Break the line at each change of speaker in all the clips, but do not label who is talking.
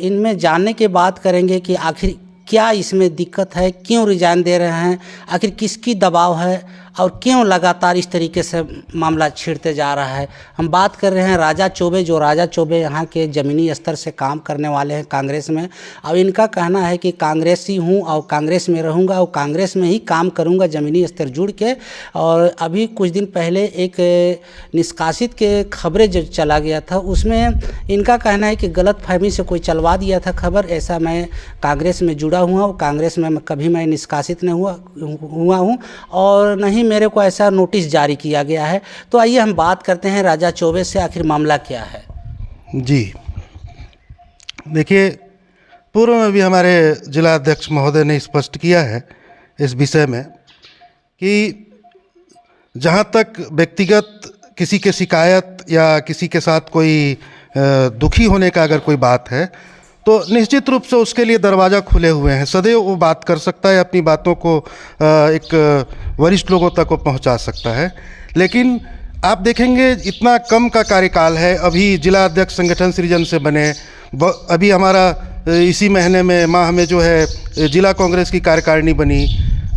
इनमें जानने के बात करेंगे कि आखिर क्या इसमें दिक्कत है, क्यों रिजाइन दे रहे हैं, आखिर किसकी दबाव है और क्यों लगातार इस तरीके से मामला छिड़ते जा रहा है। हम बात कर रहे हैं राजा चौबे, जो राजा चौबे यहाँ के ज़मीनी स्तर से काम करने वाले हैं कांग्रेस में। अब इनका कहना है कि कांग्रेसी हूँ और कांग्रेस में रहूँगा और कांग्रेस में ही काम करूँगा ज़मीनी स्तर जुड़ के। और अभी कुछ दिन पहले एक निष्कासित के खबरें जो चला गया था, उसमें इनका कहना है कि गलतफहमी से कोई चलवा दिया था खबर। ऐसा मैं कांग्रेस में जुड़ा हुआ हूँ, कांग्रेस में कभी मैं निष्कासित नहीं हुआ हूँ और नहीं मेरे को ऐसा नोटिस जारी किया गया है। तो आइए हम बात करते हैं राजा चौबे से, आखिर मामला क्या है।
जी देखिए, पूर्व में भी हमारे जिला अध्यक्ष महोदय ने स्पष्ट किया है इस विषय में कि जहाँ तक व्यक्तिगत किसी के शिकायत या किसी के साथ कोई दुखी होने का अगर कोई बात है तो निश्चित रूप से उसके लिए दरवाज़ा खुले हुए हैं। सदैव वो बात कर सकता है, अपनी बातों को एक वरिष्ठ लोगों तक वो पहुंचा सकता है। लेकिन आप देखेंगे इतना कम का कार्यकाल है, अभी जिला अध्यक्ष संगठन सृजन से बने, अभी हमारा इसी महीने में माह में जो है जिला कांग्रेस की कार्यकारिणी बनी,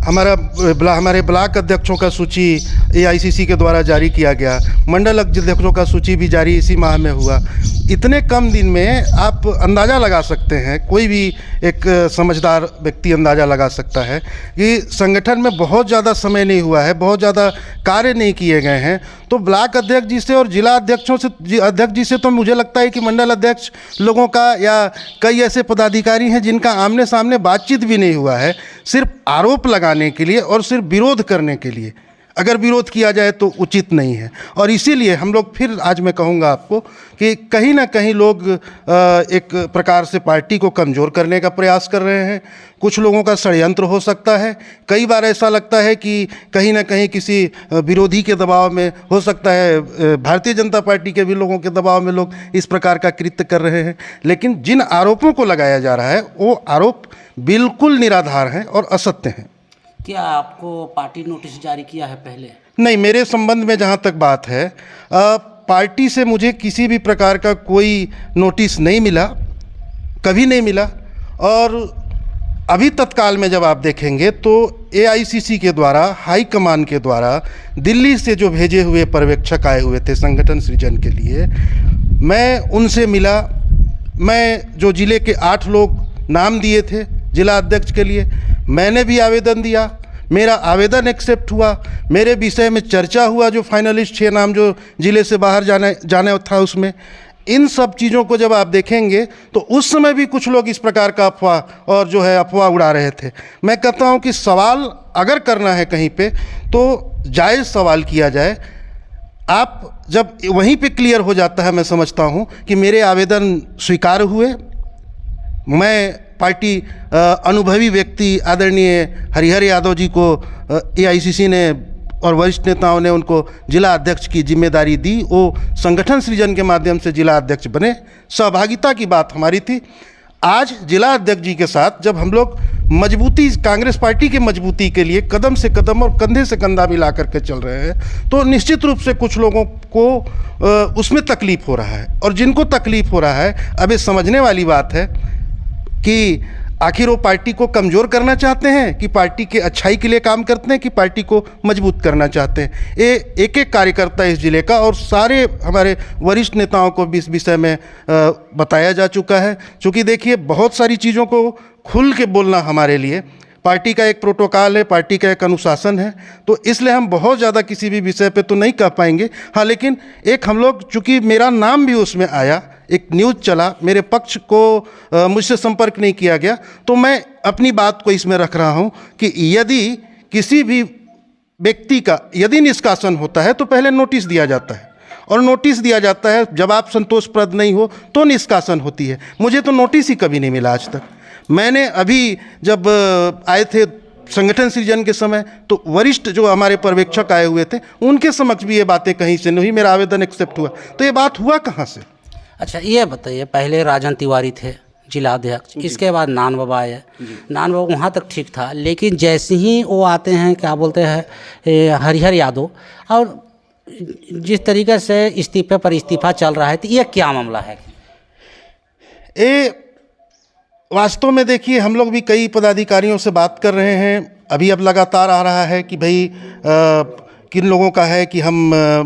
हमारे ब्लॉक अध्यक्षों का सूची AICC के द्वारा जारी किया गया, मंडल अध्यक्षों का सूची भी जारी इसी माह में हुआ। इतने कम दिन में आप अंदाज़ा लगा सकते हैं, कोई भी एक समझदार व्यक्ति अंदाज़ा लगा सकता है कि संगठन में बहुत ज़्यादा समय नहीं हुआ है, बहुत ज़्यादा कार्य नहीं किए गए हैं। तो ब्लॉक अध्यक्ष जी से और जिला अध्यक्ष जी से तो मुझे लगता है कि मंडल अध्यक्ष लोगों का या कई ऐसे पदाधिकारी हैं जिनका आमने सामने बातचीत भी नहीं हुआ है, सिर्फ आरोप लगाने के लिए और सिर्फ विरोध करने के लिए। अगर विरोध किया जाए तो उचित नहीं है और इसीलिए हम लोग फिर आज मैं कहूँगा आपको कि कहीं ना कहीं लोग एक प्रकार से पार्टी को कमज़ोर करने का प्रयास कर रहे हैं। कुछ लोगों का षड्यंत्र हो सकता है, कई बार ऐसा लगता है कि कहीं ना कहीं किसी विरोधी के दबाव में, हो सकता है भारतीय जनता पार्टी के भी लोगों के दबाव में लोग इस प्रकार का कृत्य कर रहे हैं। लेकिन जिन आरोपों को लगाया जा रहा है वो आरोप बिल्कुल निराधार हैं और असत्य हैं।
क्या आपको पार्टी नोटिस जारी किया है पहले?
नहीं, मेरे संबंध में जहाँ तक बात है, पार्टी से मुझे किसी भी प्रकार का कोई नोटिस नहीं मिला, कभी नहीं मिला। और अभी तत्काल में जब आप देखेंगे तो AICC के द्वारा, हाई कमान के द्वारा दिल्ली से जो भेजे हुए पर्यवेक्षक आए हुए थे संगठन सृजन के लिए, मैं उनसे मिला। मैं जो जिले के 8 लोग नाम दिए थे जिला अध्यक्ष के लिए, मैंने भी आवेदन दिया, मेरा आवेदन एक्सेप्ट हुआ, मेरे विषय में चर्चा हुआ, जो फाइनलिस्ट 6 नाम जो जिले से बाहर जाने था उसमें। इन सब चीज़ों को जब आप देखेंगे तो उस समय भी कुछ लोग इस प्रकार का अफवाह उड़ा रहे थे। मैं कहता हूं कि सवाल अगर करना है कहीं पे तो जायज़ सवाल किया जाए। आप जब वहीं पे क्लियर हो जाता है, मैं समझता हूं कि मेरे आवेदन स्वीकार हुए, मैं पार्टी अनुभवी व्यक्ति आदरणीय हरिहर यादव जी को AICC ने और वरिष्ठ नेताओं ने उनको जिला अध्यक्ष की जिम्मेदारी दी, वो संगठन सृजन के माध्यम से जिला अध्यक्ष बने। सहभागिता की बात हमारी थी। आज जिला अध्यक्ष जी के साथ जब हम लोग मजबूती, कांग्रेस पार्टी के मजबूती के लिए कदम से कदम और कंधे से कंधा मिला करके चल रहे हैं, तो निश्चित रूप से कुछ लोगों को उसमें तकलीफ हो रहा है। और जिनको तकलीफ हो रहा है, अब ये समझने वाली बात है कि आखिर वो पार्टी को कमज़ोर करना चाहते हैं कि पार्टी के अच्छाई के लिए काम करते हैं कि पार्टी को मजबूत करना चाहते हैं। ये एक एक कार्यकर्ता इस जिले का और सारे हमारे वरिष्ठ नेताओं को भी इस विषय में बताया जा चुका है। क्योंकि देखिए, बहुत सारी चीज़ों को खुल के बोलना हमारे लिए पार्टी का एक प्रोटोकॉल है, पार्टी का एक अनुशासन है, तो इसलिए हम बहुत ज़्यादा किसी भी विषय पे तो नहीं कह पाएंगे। हाँ, लेकिन एक हम लोग, चूँकि मेरा नाम भी उसमें आया, एक न्यूज़ चला, मेरे पक्ष को मुझसे संपर्क नहीं किया गया, तो मैं अपनी बात को इसमें रख रहा हूँ कि यदि किसी भी व्यक्ति का यदि निष्कासन होता है तो पहले नोटिस दिया जाता है, और नोटिस दिया जाता है, जवाब संतोषप्रद नहीं हो तो निष्कासन होती है। मुझे तो नोटिस ही कभी नहीं मिला आज तक। मैंने अभी जब आए थे संगठन सृजन के समय, तो वरिष्ठ जो हमारे पर्यवेक्षक आए हुए थे उनके समक्ष भी ये बातें कहीं से नहीं, मेरा आवेदन एक्सेप्ट हुआ, तो ये बात हुआ कहाँ से?
अच्छा, ये बताइए, पहले राजन तिवारी थे जिला अध्यक्ष, इसके बाद नान बाबा आए। नान बाबा वहाँ तक ठीक था, लेकिन जैसे ही वो आते हैं, क्या बोलते हैं, हरिहर यादव, और जिस तरीके से इस्तीफे पर इस्तीफा चल रहा है, तो ये क्या मामला है?
ये वास्तव में देखिए, हम लोग भी कई पदाधिकारियों से बात कर रहे हैं। अभी अब लगातार आ रहा है कि भाई किन लोगों का है कि हम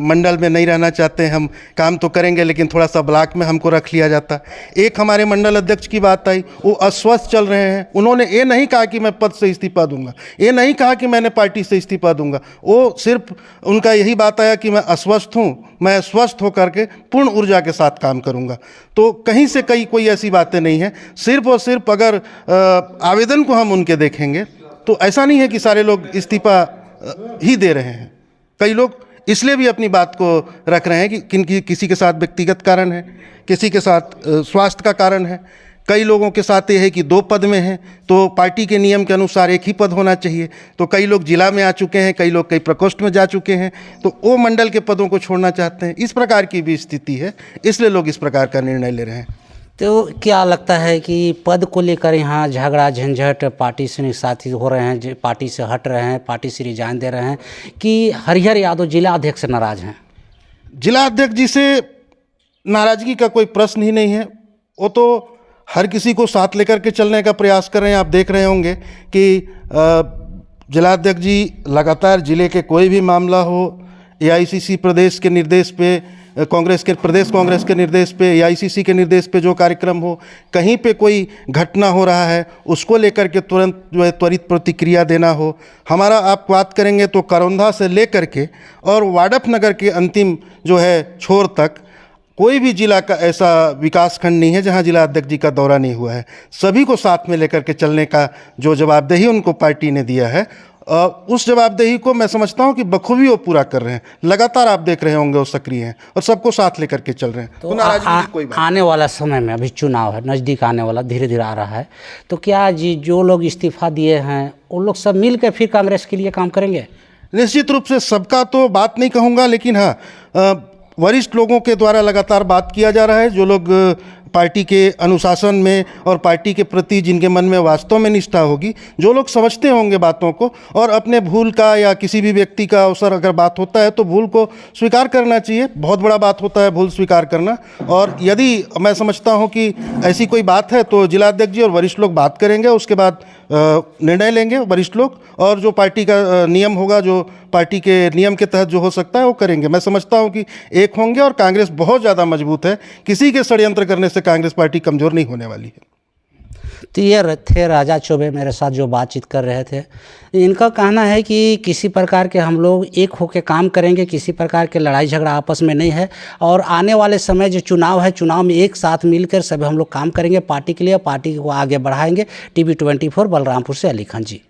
मंडल में नहीं रहना चाहते, हम काम तो करेंगे लेकिन थोड़ा सा ब्लॉक में हमको रख लिया जाता। एक हमारे मंडल अध्यक्ष की बात आई, वो अस्वस्थ चल रहे हैं। उन्होंने ये नहीं कहा कि मैं पद से इस्तीफा दूंगा, ये नहीं कहा कि मैंने पार्टी से इस्तीफा दूंगा। वो सिर्फ उनका यही बात आया कि मैं अस्वस्थ हूँ, मैं स्वस्थ होकर के पूर्ण ऊर्जा के साथ काम करूँगा। तो कहीं से कहीं कोई ऐसी बातें नहीं है। सिर्फ और सिर्फ अगर आवेदन को हम उनके देखेंगे तो ऐसा नहीं है कि सारे लोग इस्तीफा ही दे रहे हैं। कई लोग इसलिए भी अपनी बात को रख रहे हैं कि किसी के साथ व्यक्तिगत कारण है, किसी के साथ स्वास्थ्य का कारण है। कई लोगों के साथ ये है कि 2 पद में हैं, तो पार्टी के नियम के अनुसार एक ही पद होना चाहिए। तो कई लोग जिला में आ चुके हैं, कई लोग कई प्रकोष्ठ में जा चुके हैं, तो वो मंडल के पदों को छोड़ना चाहते हैं। इस प्रकार की भी स्थिति है, इसलिए लोग इस प्रकार का निर्णय ले रहे हैं।
तो क्या लगता है कि पद को लेकर यहाँ झगड़ा झंझट पार्टी से साथी हो रहे हैं, पार्टी से हट रहे हैं, पार्टी से रिजाइन दे रहे हैं, कि हरिहर यादव जिला अध्यक्ष से नाराज हैं?
जिला अध्यक्ष जी से नाराजगी का कोई प्रश्न ही नहीं है। वो तो हर किसी को साथ लेकर के चलने का प्रयास कर रहे हैं। आप देख रहे होंगे कि जिला अध्यक्ष जी लगातार जिले के कोई भी मामला हो, एआईसीसी प्रदेश के निर्देश पे, कांग्रेस के प्रदेश कांग्रेस के निर्देश पे, एआईसीसी के निर्देश पे जो कार्यक्रम हो, कहीं पे कोई घटना हो रहा है, उसको लेकर के तुरंत जो है त्वरित प्रतिक्रिया देना हो। हमारा आप बात करेंगे तो करौंधा से लेकर के और वाडफ नगर के अंतिम जो है छोर तक कोई भी जिला का ऐसा विकास खंड नहीं है जहां जिला अध्यक्ष जी का दौरा नहीं हुआ है। सभी को साथ में लेकर के चलने का जो जवाबदेही उनको पार्टी ने दिया है, उस जवाबदेही को मैं समझता हूं कि बखूबी वो पूरा कर रहे हैं। लगातार आप देख रहे होंगे वो सक्रिय हैं और सबको साथ लेकर के चल रहे हैं।
तो कोई बात आने वाला समय में, अभी चुनाव है, नज़दीक आने वाला, धीरे धीरे आ रहा है, तो क्या जी जो लोग इस्तीफा दिए हैं उन लोग सब मिल कर फिर कांग्रेस के लिए काम करेंगे?
निश्चित रूप से सबका तो बात नहीं कहूँगा, लेकिन हाँ वरिष्ठ लोगों के द्वारा लगातार बात किया जा रहा है। जो लोग पार्टी के अनुशासन में और पार्टी के प्रति जिनके मन में वास्तव में निष्ठा होगी, जो लोग समझते होंगे बातों को और अपने भूल का या किसी भी व्यक्ति का अवसर अगर बात होता है तो भूल को स्वीकार करना चाहिए। बहुत बड़ा बात होता है भूल स्वीकार करना। और यदि मैं समझता हूं कि ऐसी कोई बात है तो जिला अध्यक्ष जी और वरिष्ठ लोग बात करेंगे, उसके बाद निर्णय लेंगे वरिष्ठ लोग, और जो पार्टी का नियम होगा, जो पार्टी के नियम के तहत जो हो सकता है वो करेंगे। मैं समझता हूं कि एक होंगे और कांग्रेस बहुत ज़्यादा मजबूत है। किसी के षड्यंत्र करने से कांग्रेस पार्टी कमज़ोर नहीं होने वाली है।
तो ये थे राजा चौबे मेरे साथ जो बातचीत कर रहे थे। इनका कहना है कि किसी प्रकार के हम लोग एक होकर काम करेंगे, किसी प्रकार के लड़ाई झगड़ा आपस में नहीं है, और आने वाले समय जो चुनाव है, चुनाव में एक साथ मिलकर सभी हम लोग काम करेंगे पार्टी के लिए, पार्टी को आगे बढ़ाएंगे। TV 24 बलरामपुर से अली खान जी।